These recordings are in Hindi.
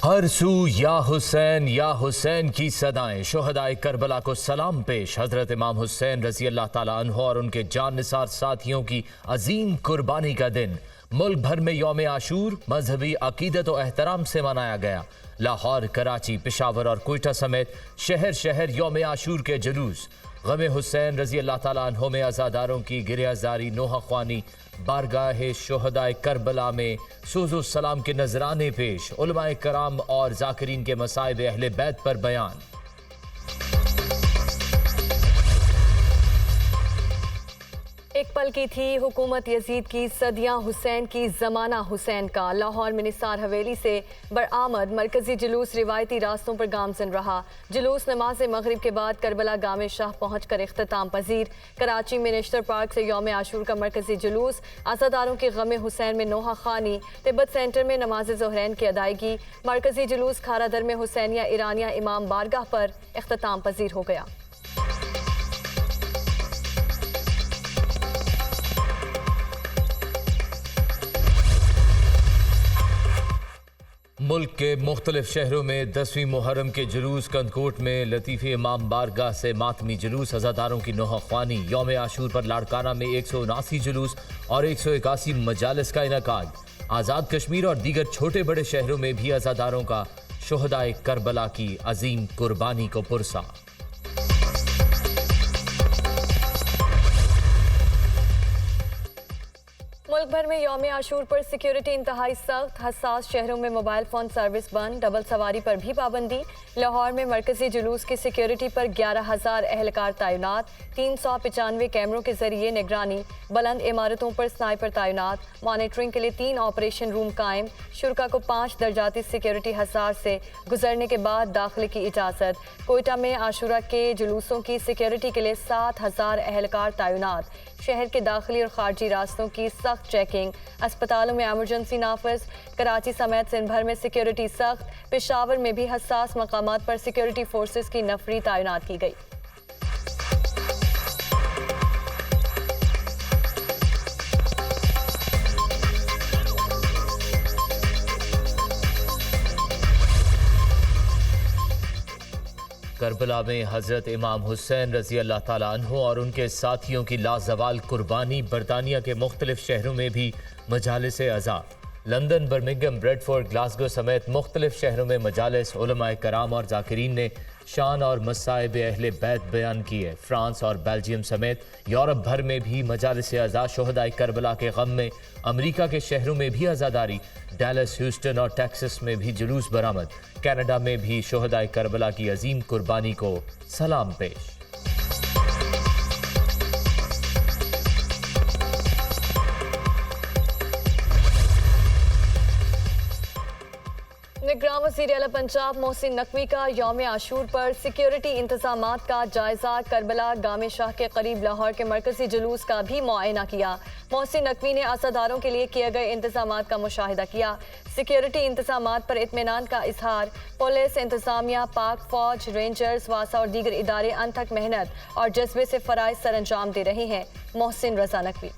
हर सू या हुसैन की सदाएं, शुहदाए करबला को सलाम पेश। हजरत इमाम हुसैन रजी अल्लाह ताला अन्हो और उनके जान निसार साथियों की अजीम कुर्बानी का दिन मुल्क भर में यौम आशूर मजहबी अकीदत और एहतराम से मनाया गया। लाहौर, कराची, पेशावर और कोयटा समेत शहर शहर यौम आशूर के जुलूस, गम हुसैन रजी अल्लाह ताला अन्हो में अज़ादारों की गिरियाजारी, नोहा ख्वानी, बारगाह शुहदाए करबला में सोज़ो सलाम के नजराने पेश, उलमाए कराम और जाकिरीन के मसाइब अहले बैत पर बयान। एक पल की थी हुकूमत यजीद की, सदियां हुसैन की, ज़माना हुसैन का। लाहौर में निसार हवेली से बरआमद मरकजी जुलूस रिवायती रास्तों पर गामजन रहा। जुलूस नमाज मगरिब के बाद करबला गाम शाह पहुँच कर इख्तिताम पजीर। कराची में नेशनल पार्क से यौम आशूर का मरकजी जुलूस, आज़ादारों के गम हुसैन में नोहा खानी, तिब्बत सेंटर में नमाज ज़ोहरैन की अदायगी। मरकजी जुलूस खारादर में हुसैनिया ईरानिया इमाम बारगाह पर इख्तिताम पजीर हो गया। मुल्क के मुख्तलिफ शहरों में 10वीं मुहर्रम के जुलूस, कंदकोट में लतीफ़ी इमाम बारगाह से मातमी जुलूस, अज़ादारों की नोहा ख्वानी। यौम आशूर पर लाड़काना में 179 जुलूस और 181 मजालिस का इनकाद। आज़ाद कश्मीर और दीगर छोटे बड़े शहरों में भी अज़ादारों का शुहदाए करबला की अजीम कुर्बानी को पुरसा। मुल्क भर में यौम आशूर पर सिक्योरिटी इंतहाई सख्त, हसास शहरों में मोबाइल फ़ोन सर्विस बंद, डबल सवारी पर भी पाबंदी। लाहौर में मरकजी जुलूस की सिक्योरिटी पर 11,000 एहलकार तैनात, 395 कैमरों के जरिए निगरानी, बुलंद इमारतों पर स्नाइपर तैनात, मॉनिटरिंग के लिए 3 ऑपरेशन रूम कायम। शुरका को 5 दर्जाती सिक्योरिटी हसार से गुजरने के बाद दाखिले की इजाज़त। कोयटा में आशूरा के जुलूसों की सिक्योरिटी के लिए 7,000 एहलकार तैनात। शहर के दाखिली और खारजी रास्तों की सख्त चेकिंग। अस्पतालों में एमरजेंसी नाफिज। कराची समेत सिंध भर में सिक्योरिटी सख्त। पेशावर में भी हसास मकामात पर सिक्योरिटी फोर्सेस की नफरी तैनात की गई। करबला में हजरत इमाम हुसैन रजी अल्लाह ताला अन्हो और उनके साथियों की लाजवाल कुर्बानी। बरतानिया के मुख्तलिफ शहरों में भी मजालिस अज़ा। लंदन, बर्मिंघम, ब्रेडफोर्ड, ग्लासगो समेत मुख्तलिफ शहरों में मजालिस, उलमाए कराम और जाकिरीन ने शान और मसाइब अहले बैत बयान किए। फ्रांस और बेल्जियम समेत यूरोप भर में भी मजालिस अज़ा शुहदाए करबला के गम में। अमरीका के शहरों में भी अज़ादारी। डैलस, ह्यूस्टन और टेक्सास में भी जुलूस बरामद। कनाडा में भी शुहदाए करबला की अजीम कुर्बानी को सलाम पेश। निगरान वज़ीर आला पंजाब मोहसिन नकवी का यौम आशूर पर सिक्योरिटी इंतजामात का जायजा। करबला गाम शाह के करीब लाहौर के मरकजी जुलूस का भी मुआयना किया। मोहसिन नकवी ने अज़ादारों के लिए किए गए इंतजामात का मुशाहिदा किया। सिक्योरिटी इंतजामात पर इत्मीनान का इजहार। पुलिस, इंतजामिया, पाक फौज, रेंजर्स, वासा और दीगर इदारे अनथक मेहनत और जज्बे से फ़राइज़ सर अंजाम दे रहे हैं। मोहसिन रजा नकवी।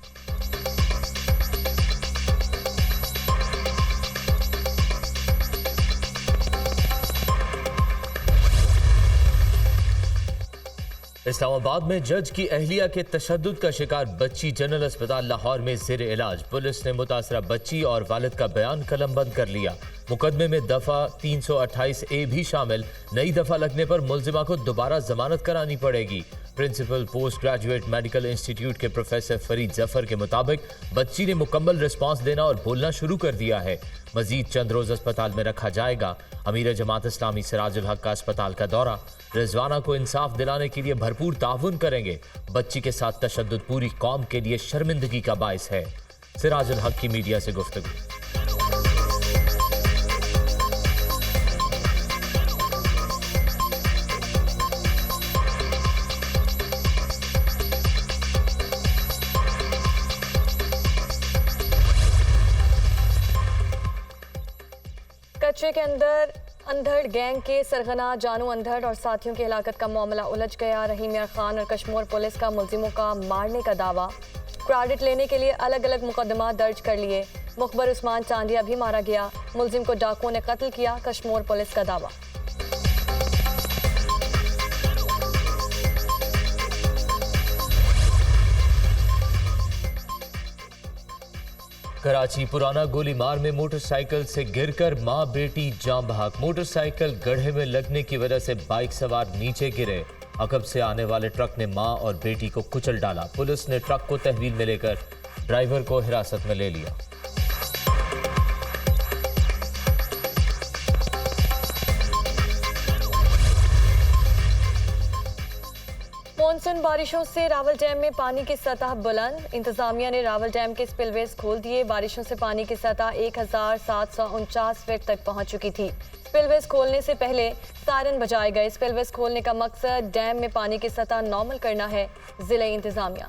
इस्लामाबाद में जज की अहलिया के तशद्दुद का शिकार बच्ची जनरल अस्पताल लाहौर में ज़ेर इलाज। पुलिस ने मुतासरा बच्ची और वालिद का बयान कलमबंद कर लिया। मुकदमे में दफ़ा 328A भी शामिल। नई दफ़ा लगने पर मुलजिमा को दोबारा जमानत करानी पड़ेगी। Principal post graduate medical institute के प्रोफेसर फरीद जफर के मुताबिक बच्ची ने मुकम्मल रिस्पांस देना और बोलना शुरू कर दिया है। मजीद चंद रोज अस्पताल में रखा जाएगा। अमीर जमात इस्लामी सिराजुल हक का अस्पताल का दौरा। रिजवाना को इंसाफ दिलाने के लिए भरपूर ताउन करेंगे। बच्ची के साथ तशद्दुद पूरी कौम के लिए शर्मिंदगी का बायस है। सिराजुल हक की मीडिया से गुफ्तगू। कच्चे के अंदर अंधड़ गैंग के सरगना जानू अंधड़ और साथियों की हलाकत का मामला उलझ गया। रहीम यार खान और कश्मीर पुलिस का मुलजिमों का मारने का दावा। क्रेडिट लेने के लिए अलग अलग मुकदमा दर्ज कर लिए। मुखबर उस्मान चांदिया भी मारा गया। मुलजिम को डाकुओं ने कत्ल किया, कश्मीर पुलिस का दावा। कराची पुराना गोलीमार में मोटरसाइकिल से गिरकर मां बेटी जान बहक। मोटरसाइकिल गड्ढे में लगने की वजह से बाइक सवार नीचे गिरे। अकब से आने वाले ट्रक ने मां और बेटी को कुचल डाला। पुलिस ने ट्रक को तहवील में लेकर ड्राइवर को हिरासत में ले लिया। मानसून बारिशों से रावल डैम में पानी की सतह बुलंद। इंतजामिया ने रावल डैम के स्पिलवेज खोल दिए। बारिशों से पानी की सतह 1749 फीट तक पहुंच चुकी थी। स्पिलवेज खोलने से पहले सायरन बजाए गए। स्पिलवेज खोलने का मकसद डैम में पानी की सतह नॉर्मल करना है। जिला इंतजामिया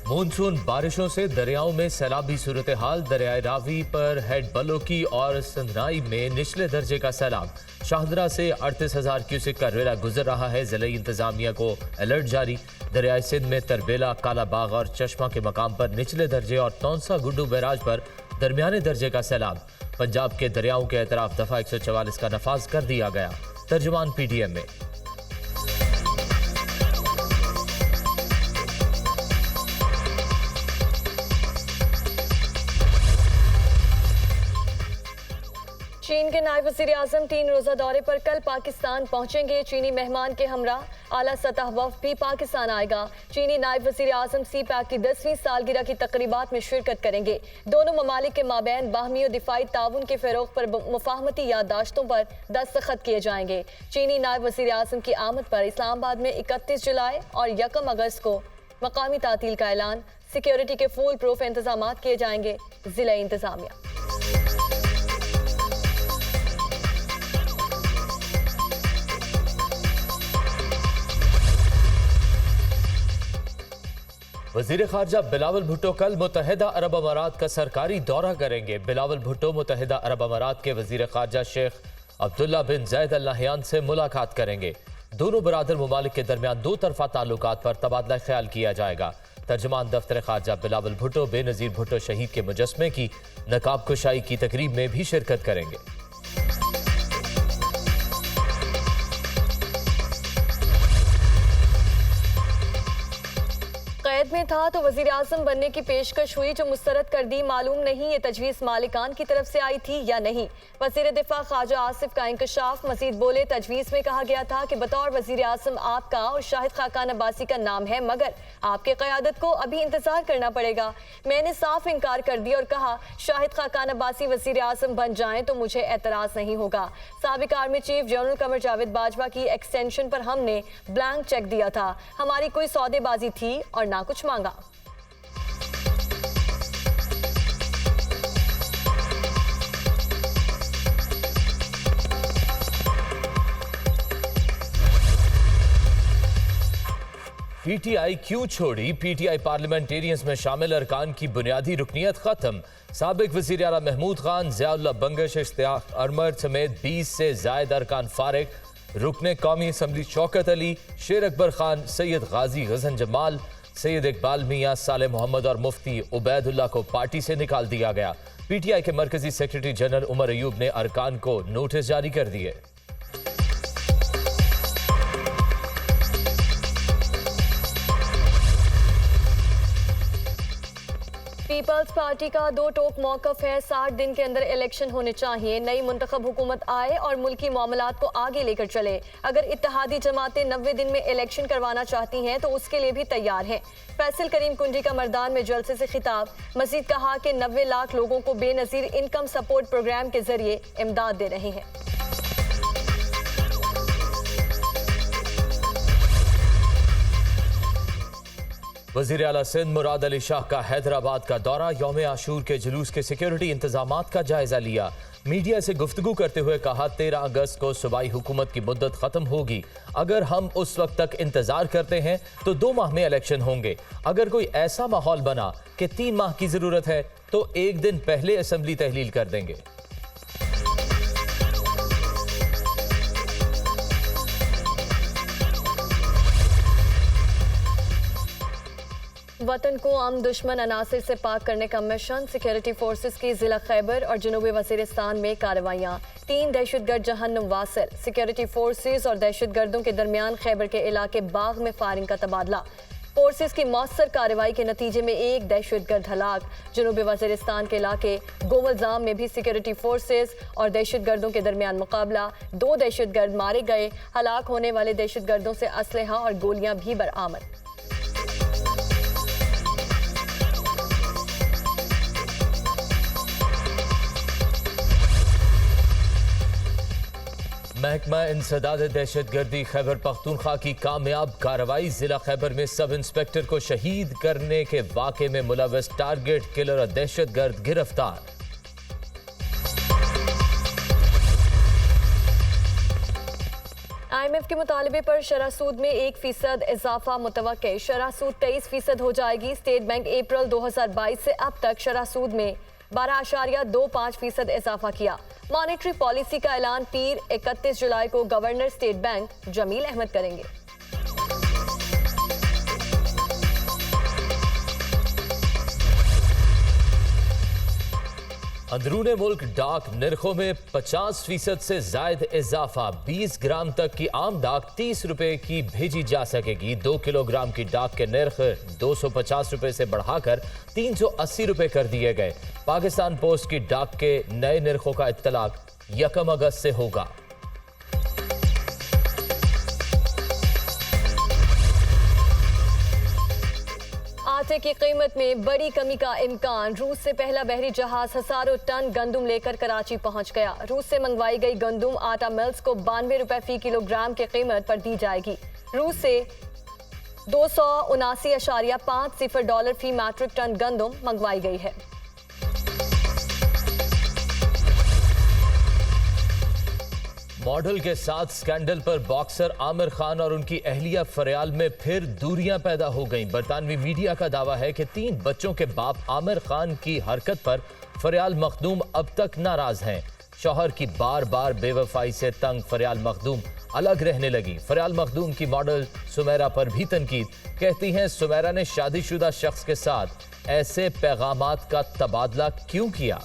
मानसून बारिशों से दरियाओं में सैलाबी सूरत हाल। दरियाए रावी पर हेड बलोकी और संदनाई में निचले दर्जे का सैलाब। शाहदरा से 38,000 क्यूसेक का रेला गुजर रहा है। जिला इंतजामिया को अलर्ट जारी। दरियाए सिंध में तरबेला, कालाबाग और चश्मा के मकाम पर निचले दर्जे और तौंसा गुड्डू बैराज पर दरमियाने दर्जे का सैलाब। पंजाब के दरियाओं के एतराफ दफा 144 का नफाज कर दिया गया। तर्जुमान PTM में। चीन के नायब वज़ीर आज़म 3 रोज़ा दौरे पर कल पाकिस्तान पहुंचेंगे। चीनी मेहमान के हमरा आला सतह वफ़द भी पाकिस्तान आएगा। चीनी नायब वज़ीर आज़म CPAC की 10वीं सालगिरह की तकरीबात में शिरकत करेंगे। दोनों ममालिक के माबैन बाहमी और दिफाई ताउन के फ़रोग़ पर मुफाहमती याददाश्तों पर दस्तखत किए जाएंगे। चीनी नायब वज़ीर आज़म की आमद पर इस्लामाबाद में 31 जुलाई और 1 अगस्त को मकामी तातील का ऐलान। सिक्योरिटी के फुल प्रूफ इंतजाम किए जाएंगे। जिला इंतजामिया वज़ीर ख़ारजा बिलावल भुट्टो कल मुत्तहिदा अरब अमारात का सरकारी दौरा करेंगे। बिलावल भुट्टो मुत्तहिदा अरब अमारात के वज़ीर ख़ारजा शेख अब्दुल्ला बिन ज़ैद अल नहयान से मुलाकात करेंगे। दोनों बरादर ममालिक के दरमियान दो तरफा ताल्लुकात पर तबादला ख्याल किया जाएगा। तर्जुमान दफ्तर ख़ारजा बिलावल भुट्टो बेनज़ीर भुट्टो शहीद के मुजस्मे की नकाब कुशाई की तकरीब में भी शिरकत करेंगे। कैद में था तो वज़ीर आज़म बनने की पेशकश हुई जो मुस्तरद कर दी। मालूम नहीं ये तजवीज़ मालिकान की तरफ से आई थी या नहीं। वज़ीर दिफा ख्वाजा आसिफ का इंकशाफ। मजीद बोले, तजवीज़ में कहा गया था कि बतौर वज़ीर आज़म आपका और शाहिद खाकान अब्बासी का नाम है, मगर आपके क़यादत को अभी इंतज़ार करना पड़ेगा। मैंने साफ इनकार कर दिया और कहा शाहिद खाकान अब्बासी वज़ीर आज़म बन जाएं तो मुझे एतराज़ नहीं होगा। साबिक army chief general Qamar Javed Bajwa की एक्सटेंशन पर हमने ब्लैंक चेक दिया था। हमारी कोई सौदेबाजी थी और ना कुछ मांगा। PTI क्यों छोड़ी? PTI पार्लियामेंटेरियंस में शामिल अरकान की बुनियादी रुकनीत खत्म। साबिक वज़ीर आला महमूद खान, ज़ियाउल्लाह बंगश, इश्तियाक अरमर समेत 20 से जायद अरकान फारिग। रुकने कौमी असम्बली शौकत अली, शेर अकबर खान, सैयद गाजी गजन जमाल, सैयद इकबाल मियाँ, साले मोहम्मद और मुफ्ती उबैदुल्लाह को पार्टी से निकाल दिया गया। PTI के मरकजी सेक्रेटरी जनरल उमर अयूब ने अरकान को नोटिस जारी कर दिए। पीपल्स पार्टी का दो टोक मौकफ है। 60 दिन के अंदर इलेक्शन होने चाहिए। नई मुंतखब हुकूमत आए और मुल्की मामलात को आगे लेकर चले। अगर इत्तेहादी जमातें 90 दिन में इलेक्शन करवाना चाहती हैं तो उसके लिए भी तैयार हैं। फैसल करीम कुंजी का मर्दान में जलसे से खिताब। मजीद कहा कि 90 लाख लोगों को बेनजीर इनकम सपोर्ट प्रोग्राम के जरिए इमदाद दे रहे हैं। वज़ीर आला सिंध मुराद अली शाह का हैदराबाद का दौरा। यौम आशूर के जुलूस के सिक्योरिटी इंतजामात का जायजा लिया। मीडिया से गुफ्तगू करते हुए कहा 13 अगस्त को सूबाई हुकूमत की मुद्दत खत्म होगी। अगर हम उस वक्त तक इंतजार करते हैं तो 2 माह में इलेक्शन होंगे। अगर कोई ऐसा माहौल बना कि 3 माह की जरूरत है तो 1 दिन पहले असेंबली तहलील कर देंगे। वतन को अमन दुश्मन अनासिर से पाक करने का मिशन। सिक्योरिटी फोर्सेस की जिला खैबर और जनूबी वजीरिस्तान में कार्रवाइयाँ। 3 दहशतगर्द जहन्नुम वासिल। सिक्योरिटी फोर्सेस और दहशतगर्दों के दरमियान खैबर के इलाके बाग में फायरिंग का तबादला। फोर्सेस की मौसर कार्रवाई के नतीजे में 1 दहशतगर्द हलाक। जनूबी वजीरिस्तान के इलाके गोमलजाम में भी सिक्योरिटी फोर्सेस और दहशतगर्दों के दरमियान मुकाबला। 2 दहशतगर्द मारे गए। हलाक होने वाले दहशतगर्दों से असलहा और गोलियां भी बरामद। महकमा इंसदाद दहशतगर्दी खैबर पख्तूनख्वा की कामयाब कार्रवाई। जिला खैबर में सब इंस्पेक्टर को शहीद करने के वाक़े में मुलव्वस टारगेट किलर और दहशतगर्द गिरफ्तार। IMF के मुतालबे पर शरह सूद में 1% इजाफा मुतवक्के। शरह सूद 23% हो जाएगी। स्टेट बैंक अप्रैल 2022 से अब तक शरह सूद में 12.25% इजाफा किया। मॉनेटरी पॉलिसी का ऐलान पीर 31 जुलाई को governor state bank Jameel Ahmed करेंगे। अंदरूने मुल्क डाक निर्खों में 50% से जायद इजाफा। 20 ग्राम तक की आम डाक 30 रुपए की भेजी जा सकेगी। 2 किलोग्राम की डाक के निर्ख 250 रुपए से बढ़ाकर 380 रुपए कर दिए गए। पाकिस्तान पोस्ट की डाक के नए निर्खों का इत्तलाक 1 अगस्त से होगा। आटे की कीमत में बड़ी कमी का इम्कान। रूस से पहला बहरी जहाज हजारों टन गंदुम लेकर कराची पहुंच गया। रूस से मंगवाई गई गंदुम आटा मिल्स को 92 रुपए फी किलोग्राम की कीमत पर दी जाएगी। रूस से $279.50 फी मैट्रिक टन गंदुम मंगवाई गई है। मॉडल के साथ स्कैंडल पर बॉक्सर आमिर खान और उनकी अहलिया फरियाल में फिर दूरियां पैदा हो गईं। बरतानवी मीडिया का दावा है कि 3 बच्चों के बाप आमिर खान की हरकत पर फरियाल मखदूम अब तक नाराज हैं। शौहर की बार बार बेवफाई से तंग फरियाल मखदूम अलग रहने लगी। फरियाल मखदूम की मॉडल सुमेरा पर भी तनकीद। कहती हैं सुमेरा ने शादीशुदा शख्स के साथ ऐसे पैगामात का तबादला क्यों किया।